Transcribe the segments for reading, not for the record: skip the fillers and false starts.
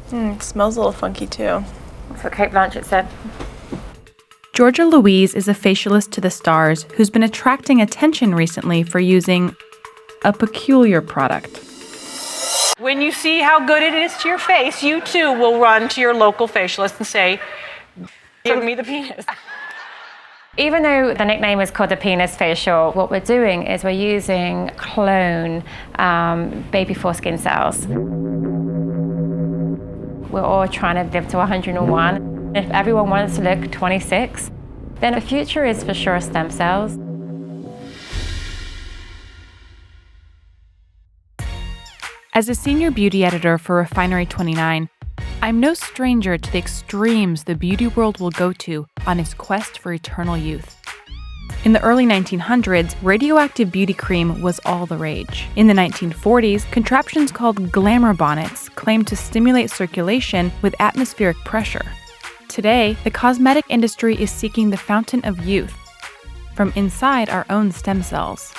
Smells a little funky too. That's what Kate Blanchett said. Georgia Louise is a facialist to the stars who's been attracting attention recently for using a peculiar product. When you see how good it is to your face, you too will run to your local facialist and say, give me the penis. Even though the nickname is called the penis facial, what we're doing is we're using clone baby foreskin cells. We're all trying to live to 101. If everyone wants to look 26, then the future is for sure stem cells. As a senior beauty editor for Refinery29, I'm no stranger to the extremes the beauty world will go to on its quest for eternal youth. In the early 1900s, radioactive beauty cream was all the rage. In the 1940s, contraptions called glamour bonnets claimed to stimulate circulation with atmospheric pressure. Today, the cosmetic industry is seeking the fountain of youth from inside our own stem cells.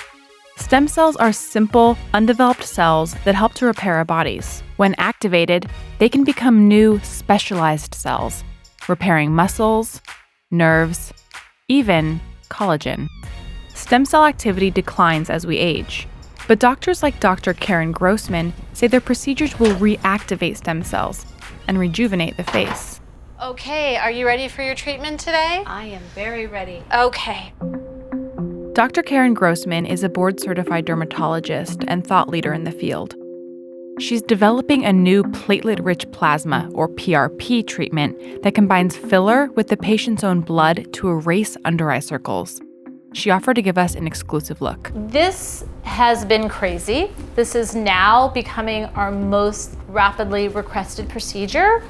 Stem cells are simple, undeveloped cells that help to repair our bodies. When activated, they can become new, specialized cells, repairing muscles, nerves, even collagen. Stem cell activity declines as we age, but doctors like Dr. KARYN GROSSMAN say their procedures will reactivate stem cells and rejuvenate the face. Okay, are you ready for your treatment today? I am very ready. Okay. Dr. KARYN GROSSMAN is a board-certified dermatologist and thought leader in the field. She's developing a new platelet-rich plasma, or PRP, treatment that combines filler with the patient's own blood to erase under-eye circles. She offered to give us an exclusive look. This has been crazy. This is now becoming our most rapidly requested procedure.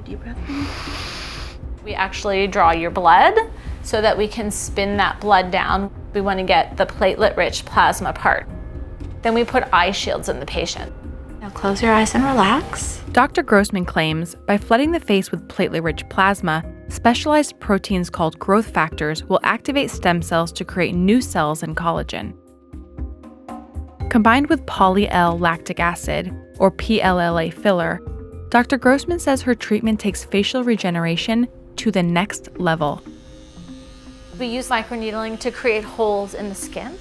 Deep breath. We actually draw your blood so that we can spin that blood down. We want to get the platelet-rich plasma part. Then we put eye shields in the patient. Now close your eyes and relax. Dr. GROSSMAN claims by flooding the face with platelet-rich plasma, specialized proteins called growth factors will activate stem cells to create new cells and collagen. Combined with poly-L-lactic acid, or PLLA filler, Dr. GROSSMAN says her treatment takes facial regeneration to the next level. We use microneedling to create holes in the skin.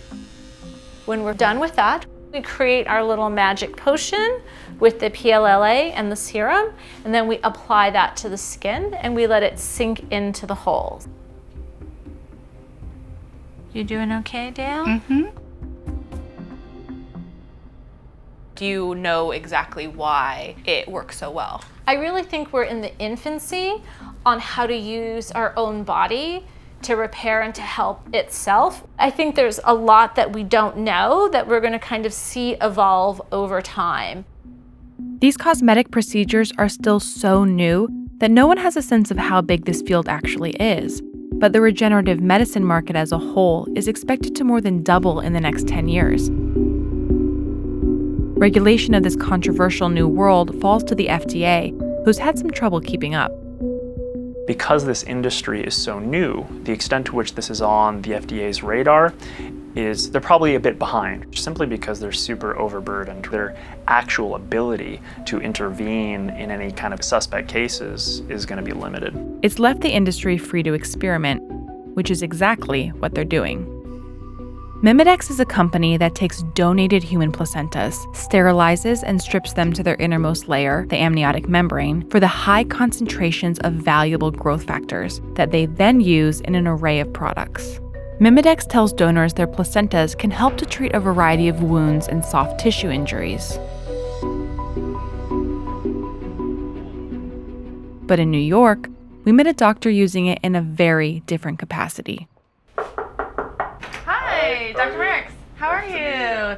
When we're done with that, we create our little magic potion with the PLLA and the serum, and then we apply that to the skin and we let it sink into the holes. You doing okay, Dale? Mm-hmm. Do you know exactly why it works so well? I really think we're in the infancy on how to use our own body to repair and to help itself. I think there's a lot that we don't know that we're going to kind of see evolve over time. These cosmetic procedures are still so new that no one has a sense of how big this field actually is. But the regenerative medicine market as a whole is expected to more than double in the next 10 years. Regulation of this controversial new world falls to the FDA, who's had some trouble keeping up. Because this industry is so new, the extent to which this is on the FDA's radar is they're probably a bit behind, simply because they're super overburdened. Their actual ability to intervene in any kind of suspect cases is going to be limited. It's left the industry free to experiment, which is exactly what they're doing. MAERCKS is a company that takes donated human placentas, sterilizes and strips them to their innermost layer, the amniotic membrane, for the high concentrations of valuable growth factors that they then use in an array of products. MAERCKS tells donors their placentas can help to treat a variety of wounds and soft tissue injuries. But in New York, we met a doctor using it in a very different capacity. Hi, Dr. MAERCKS. How are you?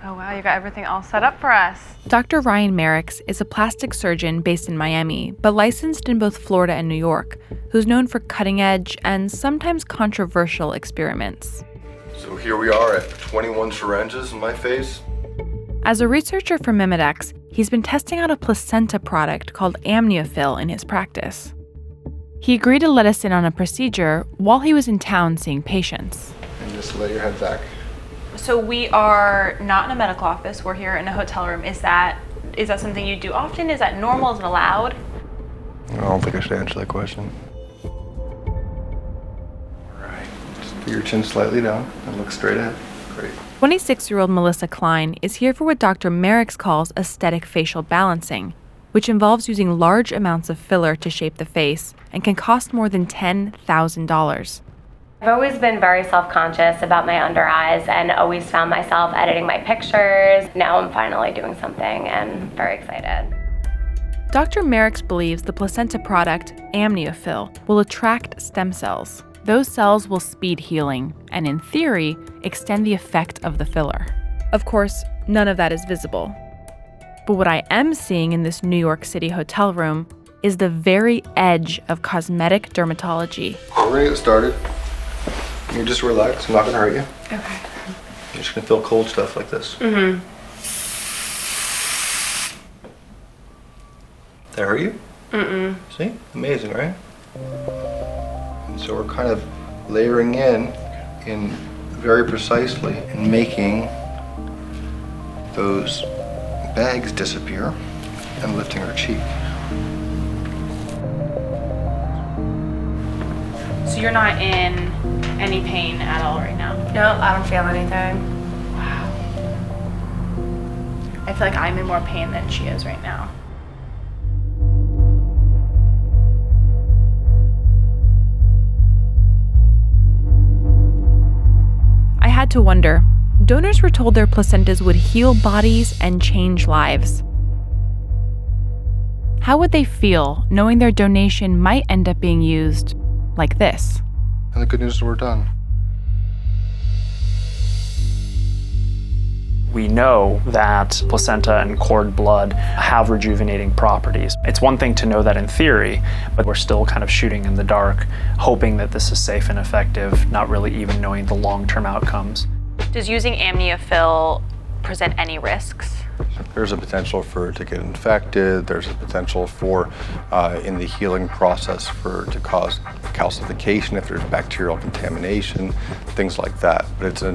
Oh wow, you got everything all set up for us. Dr. RIAN MAERCKS is a plastic surgeon based in Miami, but licensed in both Florida and New York, who's known for cutting-edge and sometimes controversial experiments. So here we are at 21 syringes in my face. As a researcher for MAERCKS, he's been testing out a placenta product called AmnioFill in his practice. He agreed to let us in on a procedure while he was in town seeing patients. And just lay your head back. So we are not in a medical office, we're here in a hotel room. Is that Is that something you do often? Is that normal? Is it allowed? I don't think I should answer that question. All right, just put your chin slightly down and look straight ahead. Great. 26-year-old Melissa Klein is here for what Dr. MAERCKS calls aesthetic facial balancing, which involves using large amounts of filler to shape the face and can cost more than $10,000. I've always been very self-conscious about my under eyes and always found myself editing my pictures. Now I'm finally doing something and very excited. Dr. MAERCKS believes the placenta product, amniofill, will attract stem cells. Those cells will speed healing and, in theory, extend the effect of the filler. Of course, none of that is visible. But what I am seeing in this New York City hotel room is the very edge of cosmetic dermatology. We're gonna get started. You just relax, I'm not gonna hurt you. Okay. You're just gonna feel cold stuff like this. Mm-hmm. That hurt you? Mm-mm. See? Amazing, right? And so we're kind of layering in very precisely and making those bags disappear and lifting her cheek. So you're not in any pain at all right now? No, I don't feel anything. Wow. I feel like I'm in more pain than she is right now. I had to wonder, donors were told their placentas would heal bodies and change lives. How would they feel knowing their donation might end up being used like this? And the good news is we're done. We know that placenta and cord blood have rejuvenating properties. It's one thing to know that in theory, but we're still kind of shooting in the dark, hoping that this is safe and effective, not really even knowing the long-term outcomes. Does using amniofill present any risks? There's a potential for it to get infected. There's a potential for, in the healing process, for it to cause calcification if there's bacterial contamination, things like that. But it's a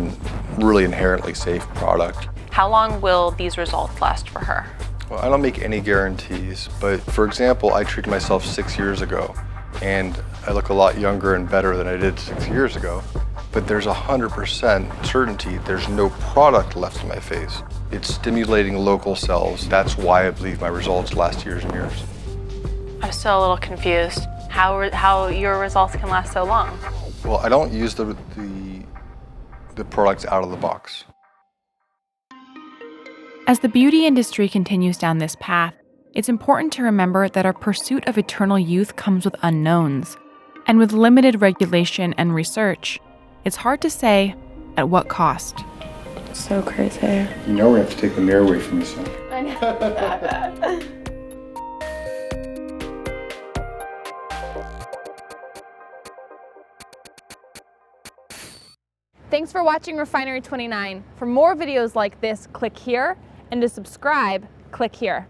really inherently safe product. How long will these results last for her? Well, I don't make any guarantees, but for example, I treated myself 6 years ago, and I look a lot younger and better than I did 6 years ago. But there's 100% certainty there's no product left in my face. It's stimulating local cells. That's why I believe my results last years and years. I'm still a little confused. How your results can last so long? Well, I don't use the products out of the box. As the beauty industry continues down this path, it's important to remember that our pursuit of eternal youth comes with unknowns. And with limited regulation and research, it's hard to say at what cost. So crazy. You know we have to take the mirror away from you soon. I know. Thanks for watching Refinery29. For more videos like this, click here, and to subscribe, click here.